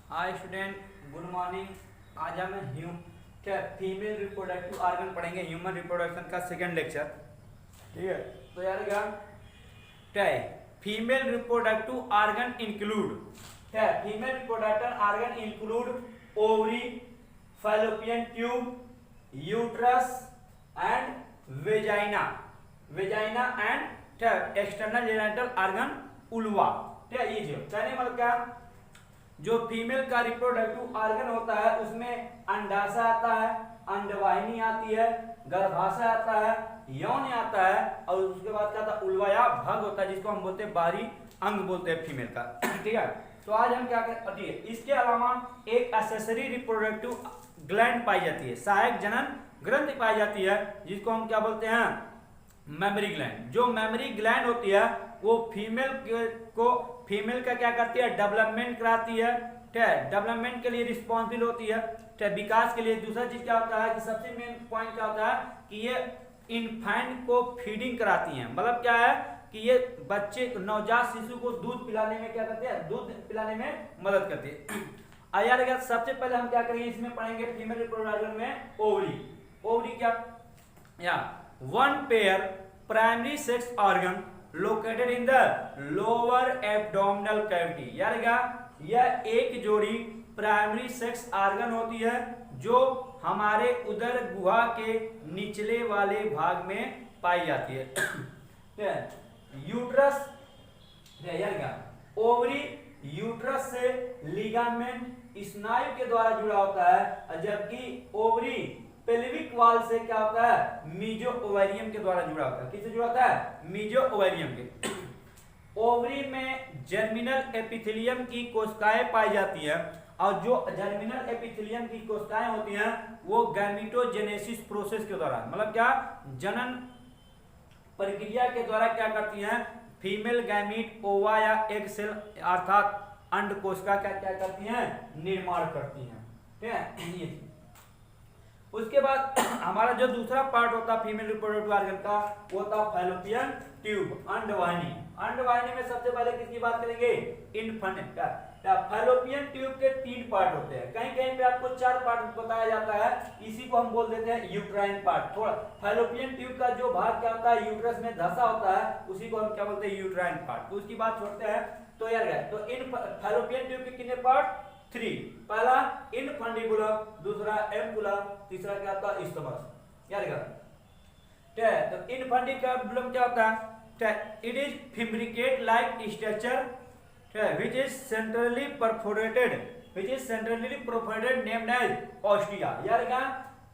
Hi student, good morning. आज हम क्या फीमेल रिप्रोडक्टिव ऑर्गन पढ़ेंगे, ह्यूमन रिप्रोडक्शन का सेकंड लेक्चर। ठीक है, तो यार क्या है फीमेल रिप्रोडक्टिव ऑर्गन इंक्लूड, क्या है female reproductive organ include ovary, fallopian tube, uterus and vagina, vagina and क्या एक्सटर्नल जेनिटल ऑर्गन उल्वा। क्या ये जो कहने मतलब क्या, जो फीमेल का रिप्रोडक्टिव ऑर्गन होता है उसमें अंडाशय आता है, अंडवाहिनी आती है, गर्भाशय आता है, यौन आता है और उसके बाद क्या आता है उल्वा या भग होता है, जिसको हम बोलते हैं बाहरी अंग बोलते हैं फीमेल का। ठीक है, तो आज हम क्या करें, इसके अलावा एक एक्सेसरी रिप्रोडक्टिव ग्लैंड पाई जाती है, सहायक जनन ग्रंथि पाई जाती है, जिसको हम क्या बोलते हैं मेमरी ग्लैंड। जो मेमरी ग्लैंड होती है वो फीमेल का क्या करती है, डेवलपमेंट कराती है। ठीक है, डेवलपमेंट के लिए रिस्पॉन्सिबल होती है, ठीक है, विकास के लिए। दूसरा चीज क्या होता है कि सबसे मेन पॉइंट क्या होता है कि ये इन्फेंट को फीडिंग कराती हैं। मतलब क्या है कि ये बच्चे नवजात शिशु को दूध पिलाने में क्या करते हैं, दूध पिलाने में मदद करती है। यार अगर सबसे पहले हम क्या करेंगे, इसमें पढ़ेंगे फीमेल रिप्रोडक्शन में ओवरी। ओवरी क्या या one pair primary sex organ located in the lower abdominal cavity. यार क्या यह एक जोड़ी प्राइमरी सेक्स ऑर्गन होती है जो हमारे उदर गुहा के निचले वाले भाग में पाई जाती है। यूट्रस, यार क्या ओवरी यूट्रस से लिगामेंट स्नायु के द्वारा जुड़ा होता है, जबकि ओवरी पेल्विक वॉल से क्या होता है मीजो ओवेरियम के द्वारा जुड़ा होता है। किससे जुड़ा होता है, मीजो ओवेरियम के। ओवरी में जर्मिनल एपिथेलियम की कोशिकाएं पाई जाती है और जो जर्मिनल एपिथेलियम की कोशिकाएं होती हैं वो गैमेटोजेनेसिस प्रोसेस के द्वारा, मतलब क्या जनन प्रक्रिया के द्वारा क्या करती हैं, फीमेल गैमीट ओवा या एग सेल अर्थात अंड कोशिका क्या क्या करती हैं, निर्माण करती हैं। ठीक है, ये उसके बाद हमारा जो दूसरा पार्ट होता है फीमेल रिप्रोडक्टिव ऑर्गन का वो होता फैलोपियन ट्यूब, अंडवाहिनी। अंडवाहिनी में सबसे पहले किसकी बात करेंगे, इन्फेंट। फैलोपियन ट्यूब के 3 पार्ट होते हैं, कहीं कहीं पे आपको 4 पार्ट बताया जाता है, इसी को हम बोल देते हैं यूट्राइन पार्ट। थोड़ा फैलोपियन ट्यूब का जो भाग क्या होता है यूट्रस में धसा होता है, उसी को हम क्या बोलते हैं यूट्राइन पार्ट। तो उसकी बात छोड़ते हैं। तो यार तो इन फैलोपियन ट्यूब के कितने पार्ट, 3। पहला इनफंडिबुलम, दूसरा एम्बुलम, तीसरा क्या होता है स्टमस। यार ठीक है, तो इनफंडिबुलम क्या होता है, it is fimbriate like structure which is centrally perforated, named as ostia। यार क्या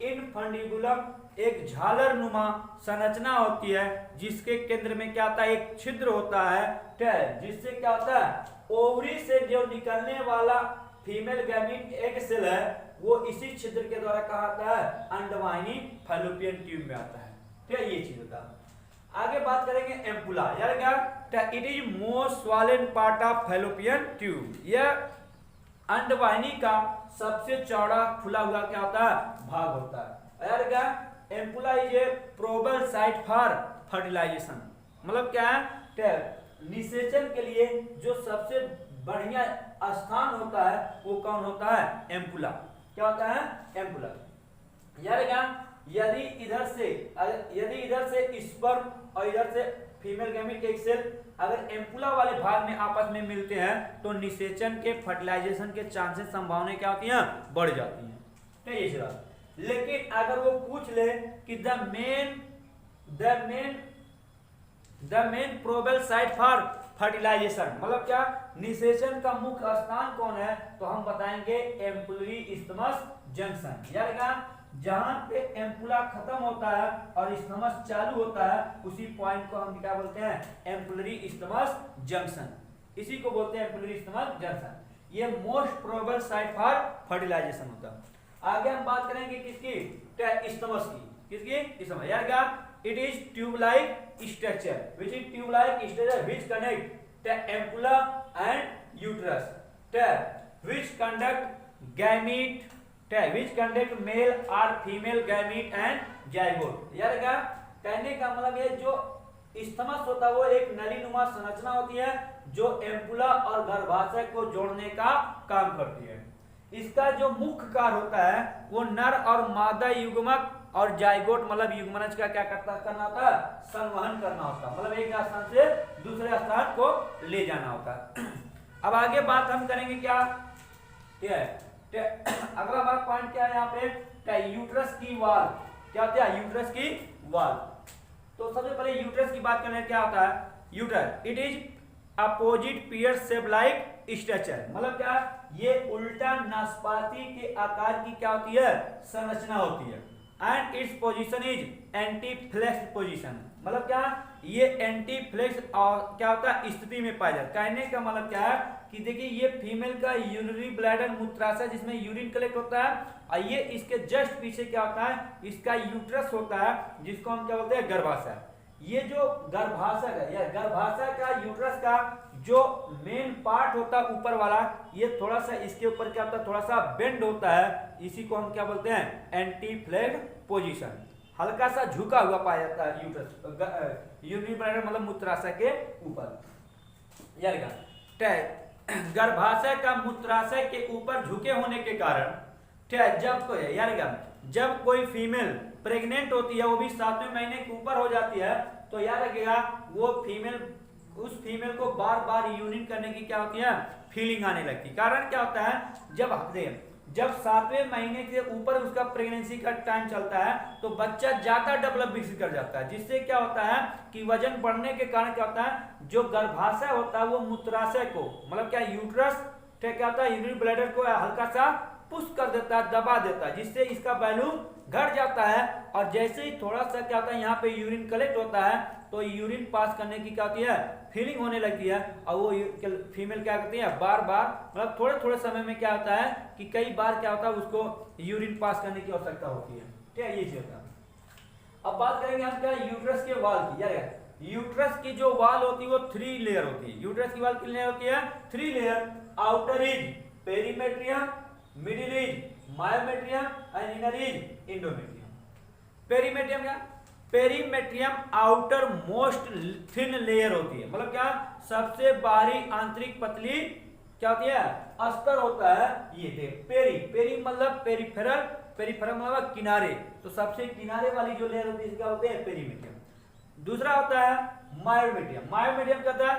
इनफंडिबुलम एक झालर नुमा संरचना होती है जिसके केंद्र में क्या होता है एक छिद्र होता है, ठीक है, जिससे क्या होता है ओवरी से जो निकलने वाला फीमेल गैमीट एग सेल है वो इसी छिद्र के द्वारा कहा आता है अंडवाहिनी फैलोपियन ट्यूब में आता है। ठीक है, ये चीज होता है। आगे बात करेंगे एम्पुला। यार क्या it is most swollen part of fallopian tube. यह अंडवाहिनी का सबसे चौड़ा खुला हुआ क्या होता है भाग होता है। यार क्या ampulla is a probable site for fertilisation. मतलब क्या है निषेचन के लिए जो सबसे बढ़िया स्थान होता है वो कौन होता है, एम्पुला। क्या होता है, एम्पुला। यार क्या यदि इधर से स्पर्म और इधर से फीमेल गैमीट एग सेल अगर एम्पुला वाले भाग में आपस में मिलते हैं तो निषेचन के फर्टिलाइजेशन के चांसेस संभावनाएं क्या होती हैं, बढ़ जाती हैं। ठीक है, ये लेकिन अगर वो पूछ ले कि the main probable site for fertilisation, मतलब क्या निषेचन का मुख्य स्थान कौन है, तो हम बताएंगे एम्पुलरी इस्थमस जंक्शन। यार क्या जहां पे एम्पुला खत्म होता है और इस्थमस चालू होता है उसी पॉइंट को हम क्या बोलते हैं, एम्पुलरी इस्थमस जंक्शन। इसी को बोलते हैं एम्पुलरी इस्थमस जंक्शन। ये most probable site for fertilisation होता है। आगे हम बात करेंगे किसकी, इस्थमस की। किसकी, इस्थमस। यार क्या it is tube like structure which connect the ampulla and uterus, which conduct male or female gamete and zygote। यार क्या कहने का मतलब ये जो इस्थमस होता है वो एक नली नुमा संरचना होती है जो एम्पुला और गर्भाशय को जोड़ने का काम करती है। इसका जो मुख्य कार्य होता है वो नर और मादा युग्मक और जाइगोट मतलब युग्मनज का क्या करना होता है, संवहन करना होता है, मतलब एक स्थान से दूसरे स्थान को ले जाना होता है। अब आगे बात हम करेंगे क्या है, अगला बात पॉइंट क्या है यहाँ पे, यूट्रस की वाल। क्या होता है यूट्रस की वाल? तो सबसे पहले यूट्रस की बात करें, क्या होता है uterus? It is opposite peer shape like structure, मतलब क्या, ये उल्टा नाशपाती के आकार की क्या होती है, संरचना होती है। And its position is anti flex position, मतलब क्या, ये एंटी फ्लेक्स क्या होता है स्थिति में पाया जाता है। कहने का मतलब क्या है कि देखिए ये फीमेल का यूरिनरी ब्लैडर मूत्राशय जिसमें यूरिन कलेक्ट होता है, और ये इसके जस्ट पीछे क्या होता है, इसका यूट्रस होता है जिसको हम क्या बोलते हैं, गर्भाशय। ये जो गर्भाशय है, या गर्भाशय का यूट्रस का जो मेन पार्ट होता है ऊपर वाला, ये थोड़ा सा इसके ऊपर क्या होता है, थोड़ा सा बेंड होता है, इसी को हम क्या बोलते हैं, एंटी फ्लैग पोजीशन। हल्का सा झुका हुआ पाया जाता है यूट्रस यूरिनरी ब्लैडर मतलब मूत्राशय के ऊपर। गर्भाशय का मूत्राशय के ऊपर झुके होने के कारण जब कोई फीमेल प्रेग्नेंट होती है, वो भी 7वें महीने के ऊपर हो जाती है, तो याद रखिएगा वो उस फीमेल को बार बार यूरिन करने की क्या होती है, फीलिंग आने लगती है। कारण क्या होता है, जब 7वें महीने के ऊपर उसका प्रेगनेंसी का टाइम चलता है तो बच्चा ज्यादा डेवलप विकसित कर जाता है, जिससे क्या होता है कि वजन बढ़ने के कारण क्या होता है, जो गर्भाशय होता है वो मूत्राशय को मतलब क्या यूट्रस क्या होता है, यूरिनरी ब्लैडर को हल्का सा पुश कर देता है, दबा देता है, जिससे इसका वॉल्यूम घट जाता है। और जैसे ही थोड़ा सा क्या होता है यहाँ पे यूरिन कलेक्ट होता है, तो यूरिन पास करने की क्या होती है, फीलिंग होने लगती है, और वो फीमेल क्या करती है, बार बार मतलब थोड़े थोड़े समय में क्या होता है कि कई बार क्या होता है उसको यूरिन पास करने की आवश्यकता होती है। ठीक है, ये चीज होता है। अब बात करेंगे हम क्या, यूट्रस के वाल की। यार यूट्रस की जो वाल होती है वो 3 लेयर होती है। यूट्रस की वाल कितनी लेयर होती है, 3 layer. Outer is perimetrium, middle is myometrium and inner is endometrium. Perimetrium क्या, perimetrium outermost thin layer होती है, मतलब क्या, सबसे बाहरी आंतरिक पतली क्या होती है, अस्तर होता है। ये देख पेरी मतलब पेरिफेरल, पेरिफेरल मतलब किनारे, तो सबसे किनारे वाली जो लेयर होती है क्या होते हैं, पेरीमेट्रियम। दूसरा होता है मायोमेट्रियम। मायोमेट्रियम कहता है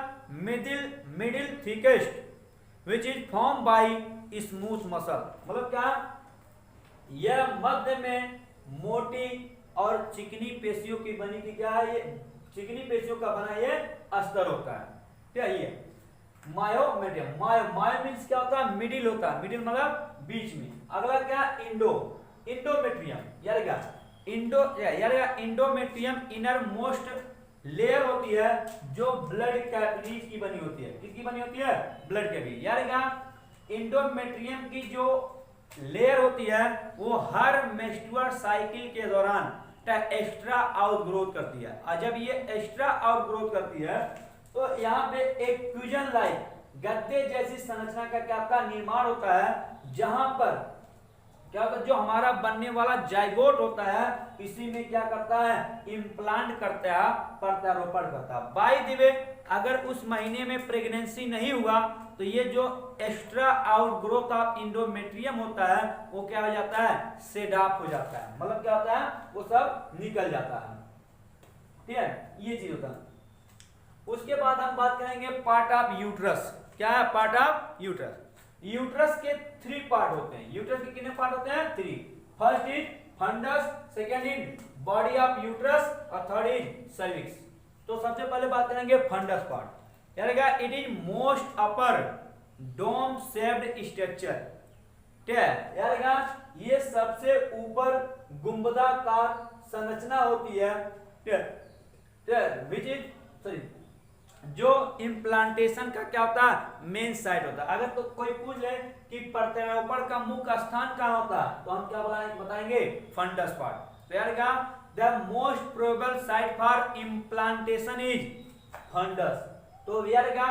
middle thickest which is form by smooth muscle, मतलब क्या, यह मध्य में मोटी और चिकनी पेशियों की बनी की क्या है, ये चिकनी पेशियों का बना ये अस्तर होता है। क्या ये मायोमेट्रियम, मायो मीन्स क्या होता है, मिडिल होता है, मिडिल मतलब बीच में। अगला क्या, endometrium, endometrium inner most layer होती है जो ब्लड कैपिलरीज की बनी होती है। किसकी बनी होती है, ब्लड कैपिलरी। इंडोमेट्रियम की जो लेयर होती है वो हर मेंस्ट्रुअल साइकिल के दौरान एक्स्ट्रा आउटग्रोथ करती है, और जब ये एक्स्ट्रा आउटग्रोथ करती है तो यहाँ पे एक फ्यूजन लाइक गद्दे जैसी संरचना का क्या का निर्माण होता है, जहां पर क्या होता है, जो हमारा बनने वाला जाइगोट होता है इसी में क्या करता है, इम्प्लांट करता है, प्रत्यारोपण करता है। बाय द वे अगर उस महीने में प्रेगनेंसी नहीं हुआ तो ये जो एक्स्ट्रा आउटग्रोथ ऑफ इंडोमेट्रियम होता है वो क्या हो जाता है, सेड ऑफ हो जाता है, मतलब क्या होता है, वो सब निकल जाता है। ठीक है, ये चीज होता है। उसके बाद हम बात करेंगे पार्ट ऑफ यूट्रस। क्या है पार्ट ऑफ यूट्रस? यूट्रस के 3 पार्ट होते हैं। यूट्रस के कितने पार्ट होते हैं, 3। First is fundus, second is body of uterus और थर्ड इज सर्विक्स। तो सबसे पहले बात करेंगे fundus part. It is most upper dome shaped structure. ठीक है, ये सबसे ऊपर गुंबदाकार संरचना होती है, विच इज सॉरी जो इम्प्लांटेशन का क्या होता है, मेन साइट होता है। अगर तो कोई पूछ ले कि प्रत्यारोपण का मुख्य स्थान कहाँ होता है तो हम क्या बताएंगे, फंडस पार्ट। तो यार क्या, the most probable site for implantation is fundus. तो यार क्या,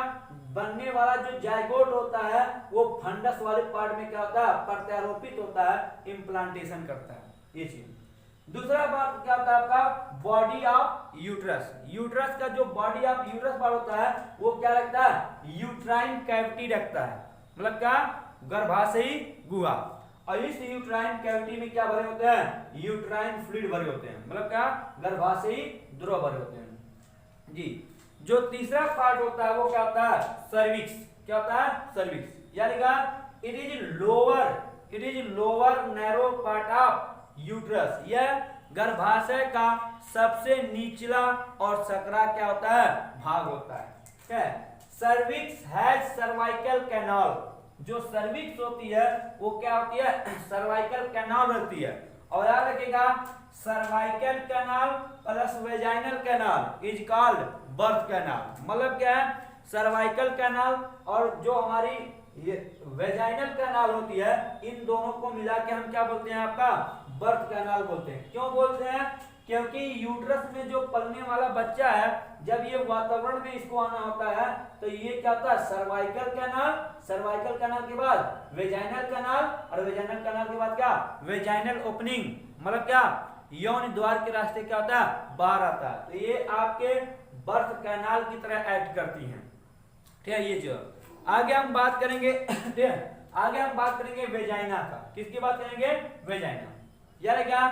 बनने वाला जो जाइगोट होता है वो फंडस वाले पार्ट में क्या होता है, प्रत्यारोपित होता है, इम्प्लांटेशन करता है, ये चीज। दूसरा बात क्या होता है आपका बॉडी ऑफ यूट्रस। यूट्रस का जो बॉडी ऑफ यूट्रस पार्ट होता है वो क्या रखता है, यूट्राइन कैविटी रखता है, मतलब क्या, गर्भाशयी गुहा। और इस यूट्राइन कैविटी में क्या भरे होते हैं, यूट्राइन फ्लूइड भरे होते हैं, मतलब क्या, गर्भाशयी द्रव भरे होते हैं जी। जो तीसरा पार्ट होता है वो क्या होता है, सर्विक्स। क्या होता है, सर्विक्स, यानी it is lower narrow part of uterus. यह गर्भाशय का सबसे निचला और सकरा क्या होता है, भाग होता है। Cervix has cervical canal. जो सर्विक्स होती है वो क्या होती है, सर्वाइकल कैनाल होती है। और याद रखिएगा, cervical canal plus vaginal canal is called birth canal. मतलब क्या है, सर्वाइकल कैनाल और जो हमारी ये वेजाइनल कैनाल होती है, इन दोनों को मिला के हम क्या बोलते हैं, आपका बर्थ कैनाल बोलते हैं। क्यों बोलते हैं, क्योंकि यूट्रस में जो पलने वाला बच्चा है, जब ये वातावरण में इसको आना होता है तो ये क्या होता है, सर्वाइकल कैनाल, सर्वाइकल कैनाल के बाद वेजाइनल कैनाल, और वेजाइनल कैनाल के बाद क्या, वेजाइनल ओपनिंग, मतलब क्या, यौन द्वार के रास्ते क्या होता है, बाहर आता है। तो ये आपके बर्थ कैनाल की तरह एक्ट करती हैं। ठीक है, ये जो आगे हम बात करेंगे, ठीक है, आगे हम बात करेंगे वेजाइना का। किसकी बात करेंगे, वेजाइना। यार क्या,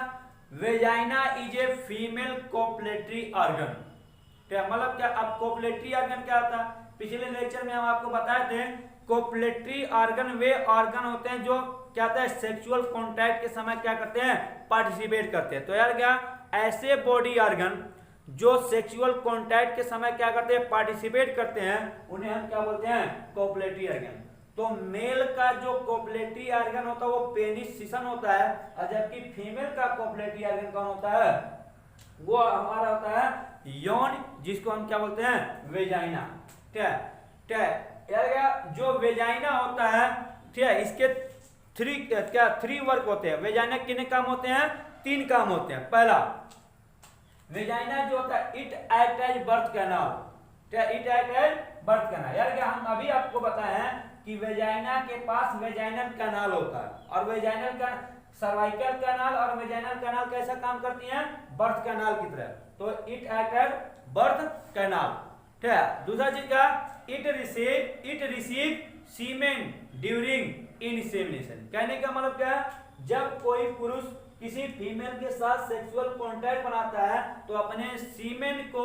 vagina is a female copulatory organ. ठीक है, मतलब क्या, अब कोपलेटरी ऑर्गन क्या होता है, पिछले लेक्चर में हम आपको बताए थे, कोपलेटरी ऑर्गन वे ऑर्गन होते हैं जो क्या होता है, सेक्सुअल कॉन्टैक्ट के समय क्या करते हैं, पार्टिसिपेट करते हैं। तो यार क्या, ऐसे बॉडी ऑर्गन जो सेक्सुअल कॉन्टैक्ट के समय क्या करते हैं, पार्टिसिपेट करते हैं, उन्हें हम क्या बोलते हैं, कोपलेटरी ऑर्गन। तो मेल का जो कोपलेटरी ऑर्गन होता है वो पेनिस सीसन होता है, और जबकि फीमेल का कोपलेटरी ऑर्गन कौन होता है, वो हमारा होता है यौन, जिसको हम क्या बोलते हैं, वेजाइना। ठीक है, ठीक है, यार जो वेजाइना होता है, ठीक है, इसके थ्री वर्क होते हैं। वेजाइना कितने काम होते हैं, 3 काम होते हैं। पहला, वेजाइना जो होता है it act as birth canal. क्या, it act as birth canal. यार क्या, हम अभी आपको बताए हैं कि वेजाइना के पास वेजाइनल कैनाल होता है, और वेजाइनल का सर्वाइकल कैनाल और वेजाइनल कैनाल कैसा काम करती हैं, बर्थ कैनाल की तरह। तो it act as birth canal. ठीक है, दूसरा चीज का, it receive semen during insemination. कहने का मतलब क्या है, जब कोई पुरुष किसी फीमेल के साथ सेक्सुअल कांटेक्ट बनाता है तो अपने सीमेन को,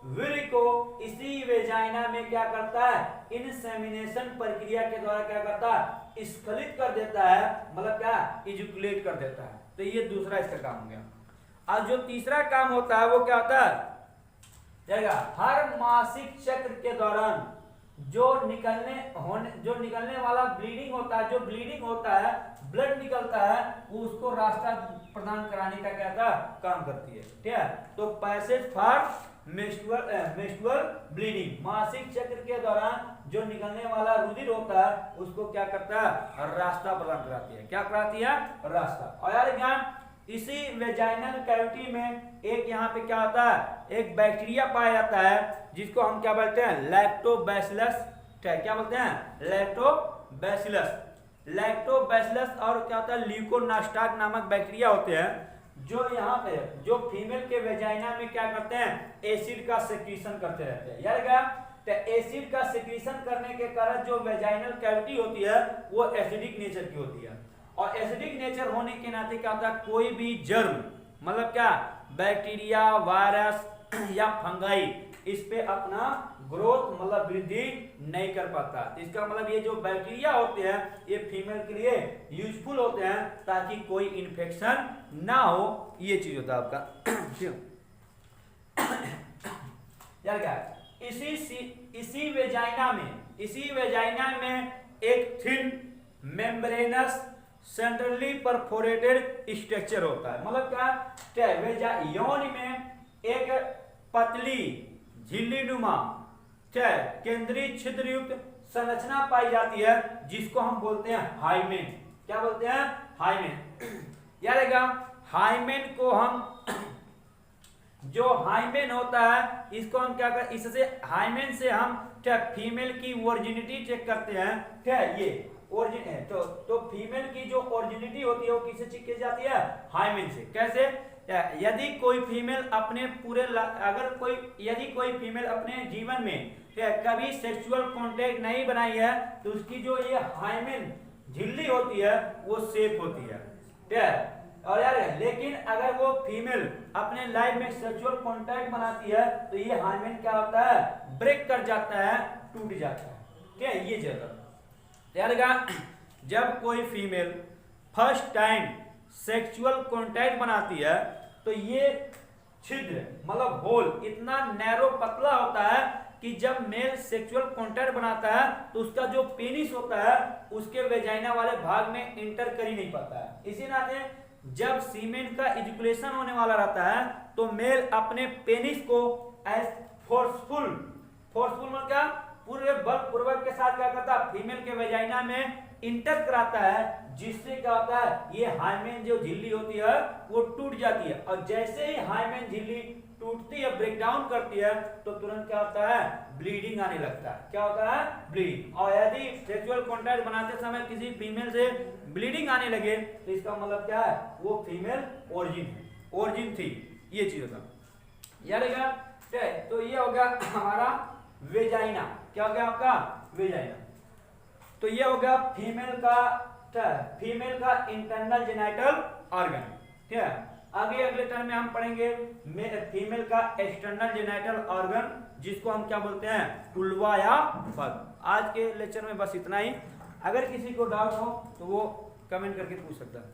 वीर्य को इसी वेजाइना में क्या करता है, इनसेमिनेशन प्रक्रिया के द्वारा क्या करता है, स्खलित कर देता है, मतलब क्या, इजैकुलेट कर देता है। तो ये दूसरा इसका काम हो गया। और जो तीसरा काम होता है वो क्या होता है, हर मासिक चक्र के दौरान जो निकलने वाला ब्लीडिंग होता है, जो ब्लीडिंग होता है, ब्लड निकलता है, वो उसको रास्ता प्रदान कराने का क्या था, काम करती है। ठीक है, तो पैसेज फॉर मेंस्ट्रुअल ब्लीडिंग, मासिक चक्र के दौरान जो निकलने वाला रुधिर होता है उसको क्या करता है, रास्ता प्रदान कराती है। क्या कराती है, रास्ता। और यार ज्ञान, इसी वेजाइनल कैविटी में एक यहाँ पे क्या होता है, एक बैक्टीरिया पाया जाता है जिसको हम क्या बोलते हैं, लैक्टोबैसिलस। क्या बोलते हैं, लैक्टोबैसिलस। लैक्टोबैसिलस और क्या होता है, ल्यूकोनास्टाक नामक बैक्टीरिया होते हैं जो यहाँ पे जो फीमेल के वेजाइना में क्या करते हैं, एसिड का सेक्रीशन करते रहते हैं। यार क्या, तो एसिड का सेक्रीशन करने के कारण जो वेजाइनल कैविटी होती है वो एसिडिक नेचर की होती है। और एसिडिक नेचर होने के नाते क्या होता है, कोई भी जर्म, मतलब क्या, बैक्टीरिया, वायरस या फंगाई इस पे अपना ग्रोथ, मतलब वृद्धि नहीं कर पाता। तो इसका मतलब ये जो बैक्टीरिया होते हैं ये फीमेल के लिए यूजफुल होते हैं ताकि कोई इन्फेक्शन ना हो, ये चीज होता है आपका। यार क्या, इसी वेजाइना में एक thin membranes centrally perforated structure होता है। मतलब क्या, यौन में एक पतली झिल्लीनुमा केंद्रीय छिद्र युक्त संरचना पाई जाती है जिसको हम बोलते हैं हाइमेन। क्या बोलते हैं, हाइमेन। यार हाइमेन को हम जो हाइमेन होता है इसको हम क्या कर, इससे हाइमेन से हम फीमेल की वर्जिनिटी चेक करते हैं। ठीक है, ये ओरिजिन है तो फीमेल की जो ओरिजिनिटी होती है वो किससे चेक की जाती है, हाइमेन से। कैसे, यदि कोई फीमेल अपने यदि कोई फीमेल अपने जीवन में कभी सेक्सुअल कांटेक्ट नहीं बनाई है तो उसकी जो ये हाइमेन झिल्ली होती है वो सेफ होती है, ठीक है। और यार लेकिन अगर वो फीमेल अपने लाइफ में सेक्सुअल कांटेक्ट बनाती है तो ये हाइमेन क्या होता है, ब्रेक कर जाता है, टूट जाता है, ठीक है। ये जगह जब कोई female first time sexual contact बनाती है तो ये छिद्र मतलब होल इतना नैरो पतला होता है कि जब मेल सेक्सुअल कांटेक्ट बनाता है तो उसका जो पेनिस होता है उसके वेजाइना वाले भाग में इंटर कर ही नहीं पाता है। इसी नाते जब सीमेन का इजैकुलेशन होने वाला रहता है तो मेल अपने पेनिस को एज फोर्सफुल मतलब क्या, पूरे बलपूर्वक के साथ क्या करता है, फीमेल के वेजाइना में इंटर कराता है, जिससे क्या होता है ये हाइमेन जो झिल्ली होती है वो टूट जाती है। और जैसे ही हाइमेन झिल्ली टूटती है, ब्रेक डाउन करती है, तो तुरंत क्या होता है, ब्लीडिंग आने लगता है। क्या होता है, ब्लीडिंग। और यदि सेक्सुअल कांटेक्ट बनाते समय किसी फीमेल से ब्लीडिंग आने लगे तो इसका मतलब क्या है, वो फीमेल ओरिजिन थी। ये चीज होता याद है। तो ये हो गया हमारा वेजाइना। क्या हो गया आपका, वेजाइना। तो ये हो गया फीमेल का इंटरनल जेनिटल ऑर्गन, ठीक है। आगे अगले टर्म में हम पढ़ेंगे फीमेल का एक्सटर्नल जेनिटल ऑर्गन, जिसको हम क्या बोलते हैं, टुलवा या बग। आज के लेक्चर में बस इतना ही। अगर किसी को डाउट हो तो वो कमेंट करके पूछ सकता है।